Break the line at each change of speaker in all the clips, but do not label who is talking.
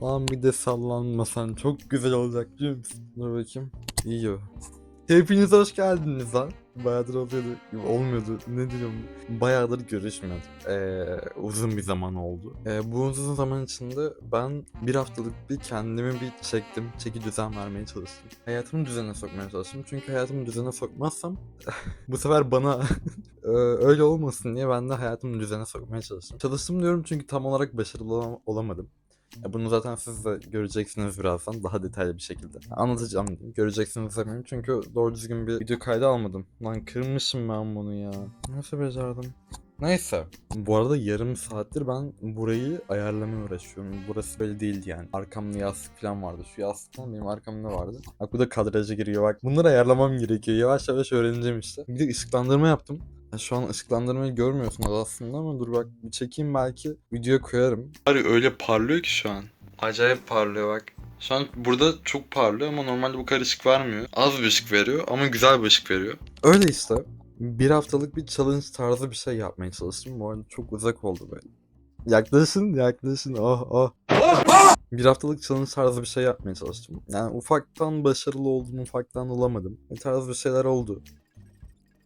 Lan bir de sallanmasan çok güzel olacak biliyor musun? Dur bakayım. İyi o. Hepiniz hoş geldiniz lan. Bayağıdır oluyordu. Olmuyordu. Ne diyorum? Bayağıdır görüşmüyorduk. Uzun bir zaman oldu. Bu uzun zaman içinde ben bir haftalık bir kendimi bir çektim. Çeki düzen vermeye çalıştım. Hayatımı düzene sokmaya çalıştım. Çünkü hayatımı düzene sokmazsam bu sefer bana öyle olmasın diye ben de hayatımı düzene sokmaya çalıştım. Çalıştım diyorum çünkü tam olarak başarılı olamadım. Bunu zaten siz de göreceksiniz birazdan daha detaylı bir şekilde. Anlatacağım diyeyim. Göreceksiniz eminim çünkü doğru düzgün bir video kaydı almadım. Lan kırmışım ben bunu ya. Nasıl becerdim? Neyse. Bu arada yarım saattir ben burayı ayarlamaya uğraşıyorum. Burası böyle değildi yani. Arkamda yastık falan vardı. Şu yastıktan benim arkamda vardı. Bak bu da kadraja giriyor bak. Bunları ayarlamam gerekiyor. Yavaş yavaş öğreneceğim işte. Bir de ışıklandırma yaptım. Şu an ışıklandırmayı görmüyorsunuz aslında ama dur bak bir çekeyim belki videoya koyarım. Var öyle parlıyor ki şu an. Acayip parlıyor bak. Şu an burada çok parlıyor ama normalde bu kadar ışık vermiyor. Az bir ışık veriyor ama güzel bir ışık veriyor. Öyle işte. Bir haftalık bir challenge tarzı bir şey yapmaya çalıştım. Bu arada çok uzak oldu böyle. Yaklaşın. Oh oh. Bir haftalık challenge tarzı bir şey yapmaya çalıştım. Yani ufaktan başarılı oldum, ufaktan olamadım. Bir tarz bir şeyler oldu.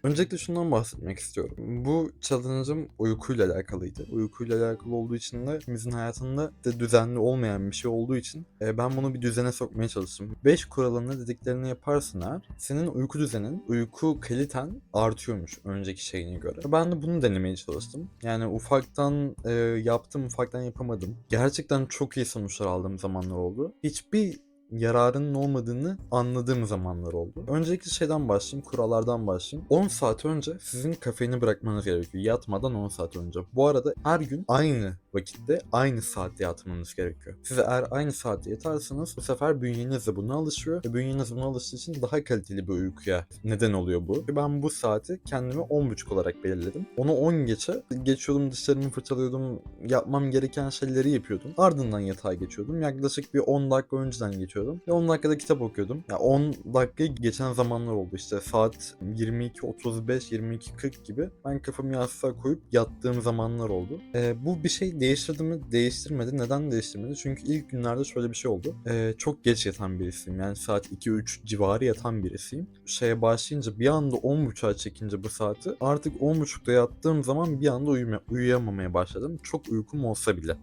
Öncelikle şundan bahsetmek istiyorum. Bu challenge'ım uykuyla alakalıydı. Uykuyla alakalı olduğu için de hepimizin hayatında de düzenli olmayan bir şey olduğu için ben bunu bir düzene sokmaya çalıştım. 5 kuralını dediklerini yaparsın eğer senin uyku düzenin, uyku kaliten artıyormuş önceki şeyine göre. Ben de bunu denemeye çalıştım. Yani ufaktan yaptım, ufaktan yapamadım. Gerçekten çok iyi sonuçlar aldığım zamanlar oldu. Hiçbir yararının olmadığını anladığım zamanlar oldu. Öncelikle şeyden başlayayım, kurallardan başlayayım. 10 saat önce sizin kafeini bırakmanız gerekiyor. Yatmadan 10 saat önce. Bu arada her gün aynı vakitte, aynı saatte yatmanız gerekiyor. Siz eğer aynı saatte yatarsanız bu sefer bünyeniz de buna alışıyor. Ve bünyeniz buna alıştığı için daha kaliteli bir uykuya neden oluyor bu. Ve ben bu saati kendime 10.30 olarak belirledim. Onu 10 geçe geçiyordum, dişlerimi fırçalıyordum, yapmam gereken şeyleri yapıyordum. Ardından yatağa geçiyordum. Yaklaşık bir 10 dakika önceden geçiyordum. Ve 10 dakikada kitap okuyordum. Ya 10 dakikayı geçen zamanlar oldu işte saat 22.35, 22.40 gibi ben kafamı yastığa koyup yattığım zamanlar oldu. Bu bir şey değiştirdi mi? Değiştirmedi. Neden değiştirmedi? Çünkü ilk günlerde şöyle bir şey oldu. Çok geç yatan birisiyim. Yani saat 2-3 civarı yatan birisiyim. Şeye başlayınca bir anda 10.30'a çekince bu saati artık 10.30'da yattığım zaman bir anda uyuyamamaya başladım. Çok uykum olsa bile.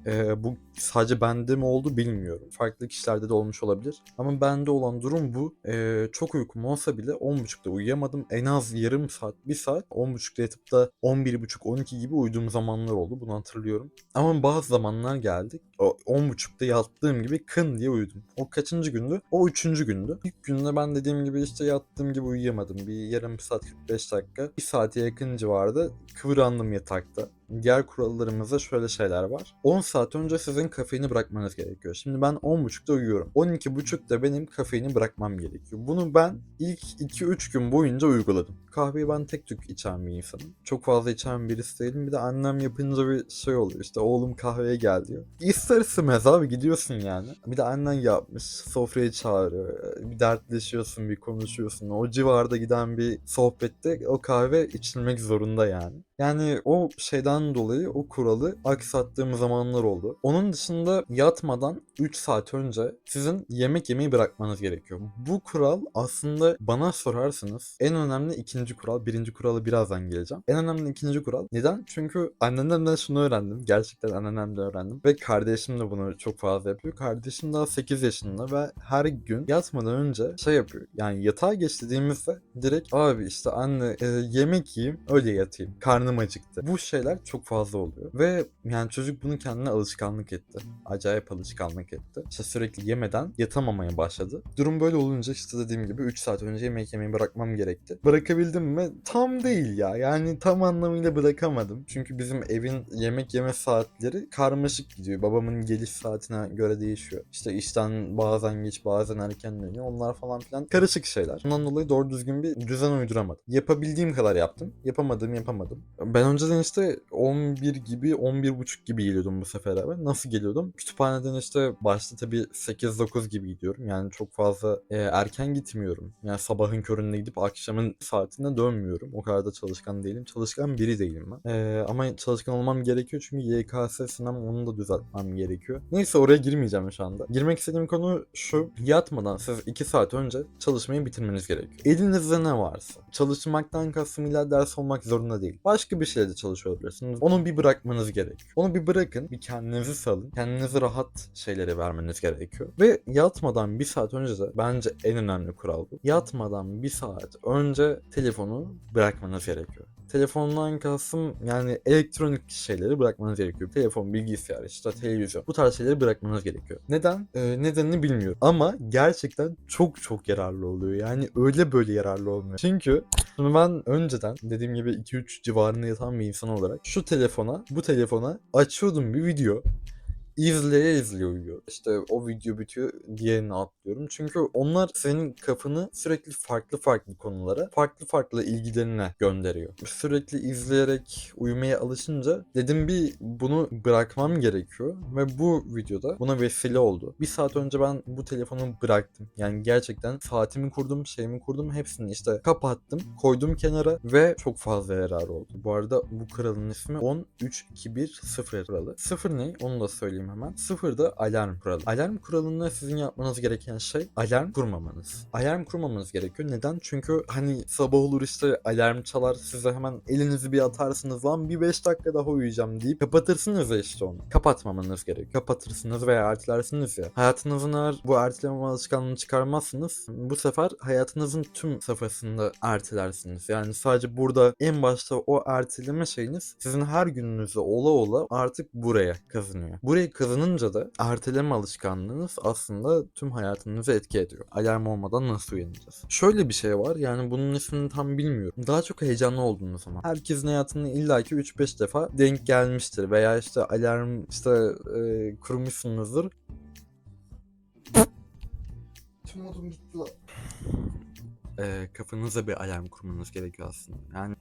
Bu sadece bende mi oldu bilmiyorum. Farklı kişilerde de olmuş olabilir. Ama bende olan durum bu. Çok uykum olsa bile 10.30'da uyuyamadım. En az yarım saat, bir saat 10.30'da yatıp da 11.30-12 gibi uyuduğum zamanlar oldu. Bunu hatırlıyorum. Ama bazı zamanlar geldi. O 10.30'da yattığım gibi kın diye uyudum. O kaçıncı gündü? O 3. gündü. İlk günde ben dediğim gibi işte yattığım gibi uyuyamadım. Bir yarım saat 45 dakika. Bir saate yakın civarda kıvrandım yatakta. Diğer kurallarımızda şöyle şeyler var. 10 saat önce sizin kafeini bırakmanız gerekiyor. Şimdi ben 10.30'da uyuyorum. 12.30'da benim kafeini bırakmam gerekiyor. Bunu ben ilk 2-3 gün boyunca uyguladım. Kahveyi ben tek tük içen bir insanım. Çok fazla içen birisi değilim. Bir de annem yapınca bir şey oluyor. İşte oğlum kahveye gel diyor. İster istemez abi gidiyorsun yani. Bir de annen yapmış. Sofraya çağırıyor. Bir dertleşiyorsun, bir konuşuyorsun. O civarda giden bir sohbette o kahve içilmek zorunda yani. Yani o şeyden dolayı o kuralı aksattığım zamanlar oldu. Onun dışında yatmadan 3 saat önce sizin yemek yemeyi bırakmanız gerekiyor. Bu kural aslında bana sorarsanız en önemli ikinci kural. Birinci kuralı birazdan geleceğim. En önemli ikinci kural. Neden? Çünkü annemden şunu öğrendim. Gerçekten annemden öğrendim. Ve kardeşim de bunu çok fazla yapıyor. Kardeşim daha 8 yaşında ve her gün yatmadan önce şey yapıyor. Yani yatağa geç dediğimizde direkt abi işte anne yemek yiyeyim öyle yatayım. Karnım acıktı. Bu şeyler çok fazla oluyor. Ve yani çocuk bunu kendine alışkanlık etti. Acayip alışkanlık etti. İşte sürekli yemeden yatamamaya başladı. Durum böyle olunca işte dediğim gibi 3 saat önce yemek yemeyi bırakmam gerekti. Bırakabildim mi? Tam değil ya. Yani tam anlamıyla bırakamadım. Çünkü bizim evin yemek yeme saatleri karmaşık gidiyor. Babamın geliş saatine göre değişiyor. İşte işten bazen geç bazen erken dönüyor. Onlar falan filan karışık şeyler. Ondan dolayı doğru düzgün bir düzen uyduramadım. Yapabildiğim kadar yaptım. Yapamadığım yapamadım. Ben önceden işte 11 gibi, 11.30 gibi geliyordum bu sefer eve. Nasıl geliyordum? Kütüphaneden işte başta tabii 8-9 gibi gidiyorum. Yani çok fazla erken gitmiyorum. Yani sabahın köründe gidip akşamın saatinde dönmüyorum. O kadar da çalışkan değilim. Çalışkan biri değilim ben. Ama çalışkan olmam gerekiyor çünkü YKS sınavım, onu da düzeltmem gerekiyor. Neyse, oraya girmeyeceğim şu anda. Girmek istediğim konu şu. Yatmadan siz 2 saat önce çalışmayı bitirmeniz gerekiyor. Elinizde ne varsa. Çalışmaktan kastım illa ders olmak zorunda değil. Başka bir şeyde çalışıyor olabilirsiniz. Onu bir bırakmanız gerekiyor. Onu bir bırakın. Bir kendinizi salın. Kendinize rahat şeyleri vermeniz gerekiyor. Ve yatmadan 1 saat önce de bence en önemli kural bu. Yatmadan 1 saat önce telefonu bırakmanız gerekiyor. Telefondan kastım yani elektronik şeyleri bırakmanız gerekiyor. Telefon, bilgisayar, işte televizyon. Bu tarz şeyleri bırakmanız gerekiyor. Neden? Nedenini bilmiyorum. Ama gerçekten çok çok yararlı oluyor. Yani öyle böyle yararlı olmuyor. Çünkü şimdi ben önceden dediğim gibi 2-3 civarında yatan bir insan olarak bu telefona açıyordum bir video. İzleye izleye uyuyor. İşte o video bitiyor, diğerini atlıyorum. Çünkü onlar senin kafanı sürekli farklı farklı konulara, farklı farklı ilgilerine gönderiyor. Sürekli izleyerek uyumaya alışınca dedim bir bunu bırakmam gerekiyor ve bu videoda buna vesile oldu. 1 saat önce ben bu telefonu bıraktım. Yani gerçekten saatimi kurdum, şeyimi kurdum, hepsini işte kapattım, koydum kenara ve çok fazla yarar oldu. Bu arada bu kuralın ismi 10-3-2-1-0 kuralı. 0 ne? Onu da söyleyeyim hemen. 0 da alarm kuralı. Alarm kuralında sizin yapmanız gereken şey alarm kurmamanız. Alarm kurmamanız gerekiyor. Neden? Çünkü hani sabah olur işte alarm çalar, size hemen elinizi bir atarsınız, lan bir 5 dakika daha uyuyacağım deyip kapatırsınız ya işte onu. Kapatmamanız gerekiyor. Kapatırsınız veya ertelersiniz ya. Hayatınızın eğer bu erteleme alışkanlığını çıkarmazsınız, bu sefer hayatınızın tüm safhasında ertelersiniz. Yani sadece burada en başta o erteleme şeyiniz sizin her gününüzde ola ola artık buraya kazanıyor. Buraya kazanınca da erteleme alışkanlığınız aslında tüm hayatınızı etki ediyor. Alarm olmadan nasıl uyanacağız? Şöyle bir şey var, yani bunun ismini tam bilmiyorum. Daha çok heyecanlı olduğunuz zaman. Herkesin hayatında illaki 3-5 defa denk gelmiştir veya işte alarm işte kurmuşsunuzdur. Tüm modum gitti lan. Kafanıza bir alarm kurmanız gerekiyor aslında. Yani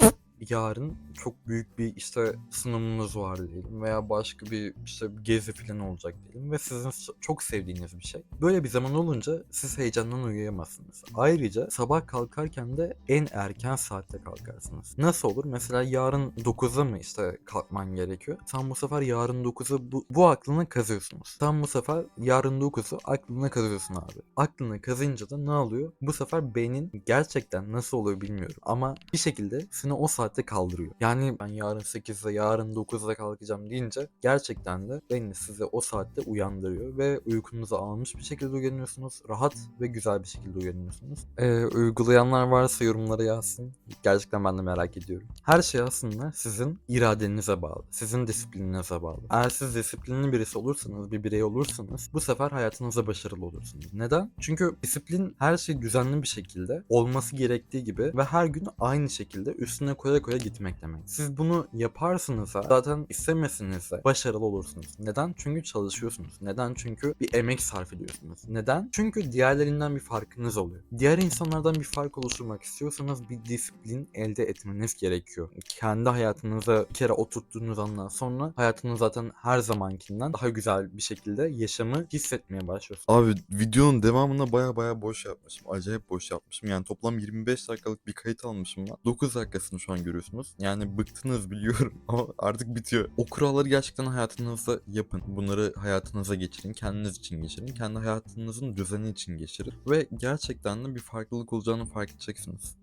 yarın çok büyük bir işte sınavınız var diyelim veya başka bir işte gezi falan olacak diyelim ve sizin çok sevdiğiniz bir şey. Böyle bir zaman olunca siz heyecandan uyuyamazsınız. Ayrıca sabah kalkarken de en erken saatte kalkarsınız. Nasıl olur? Mesela yarın 9'da mı işte kalkman gerekiyor? Sen bu sefer yarın 9'u bu aklına kazıyorsunuz. Sen bu sefer yarın 9'u aklına kazıyorsun abi. Aklına kazınca da ne oluyor? Bu sefer beynin gerçekten nasıl oluyor bilmiyorum ama bir şekilde seni o saatte kaldırıyor. Yani ben yarın 8'de, yarın 9'da kalkacağım deyince gerçekten de beyni sizi o saatte uyandırıyor ve uykunuzu almış bir şekilde uyanıyorsunuz. Rahat ve güzel bir şekilde uyanıyorsunuz. Uygulayanlar varsa yorumlara yazsın. Gerçekten ben de merak ediyorum. Her şey aslında sizin iradenize bağlı. Sizin disiplininize bağlı. Eğer siz disiplinli birisi olursanız, bir birey olursanız bu sefer hayatınızda başarılı olursunuz. Neden? Çünkü disiplin her şey düzenli bir şekilde olması gerektiği gibi ve her gün aynı şekilde üstüne koya koya gitmek demek. Siz bunu yaparsınız zaten istemesiniz de başarılı olursunuz. Neden? Çünkü çalışıyorsunuz. Neden? Çünkü bir emek sarf ediyorsunuz. Neden? Çünkü diğerlerinden bir farkınız oluyor. Diğer insanlardan bir fark oluşturmak istiyorsanız bir disiplin elde etmeniz gerekiyor. Kendi hayatınıza bir kere oturttuğunuz andan sonra hayatınız zaten her zamankinden daha güzel bir şekilde yaşamı hissetmeye başlıyorsunuz. Abi videonun devamına baya boş yapmışım. Acayip boş yapmışım. Yani toplam 25 dakikalık bir kayıt almışım ben. 9 dakikasını şu an görüyorsunuz. Yani bıktınız biliyorum ama artık bitiyor. O kuralları gerçekten hayatınızda yapın. Bunları hayatınıza geçirin. Kendiniz için geçirin. Kendi hayatınızın düzeni için geçirin. Ve gerçekten de bir farklılık olacağını fark edeceksiniz.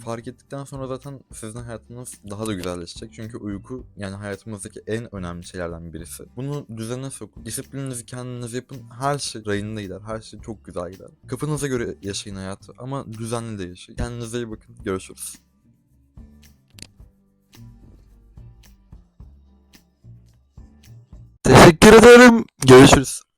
Fark ettikten sonra zaten sizin hayatınız daha da güzelleşecek. Çünkü uyku yani hayatımızdaki en önemli şeylerden birisi. Bunu düzene sokun. Disiplininizi kendiniz yapın. Her şey rayında gider. Her şey çok güzel gider. Kafanıza göre yaşayın hayatı ama düzenli de yaşayın. Kendinize iyi bakın. Görüşürüz. Teşekkür ederim. Görüşürüz.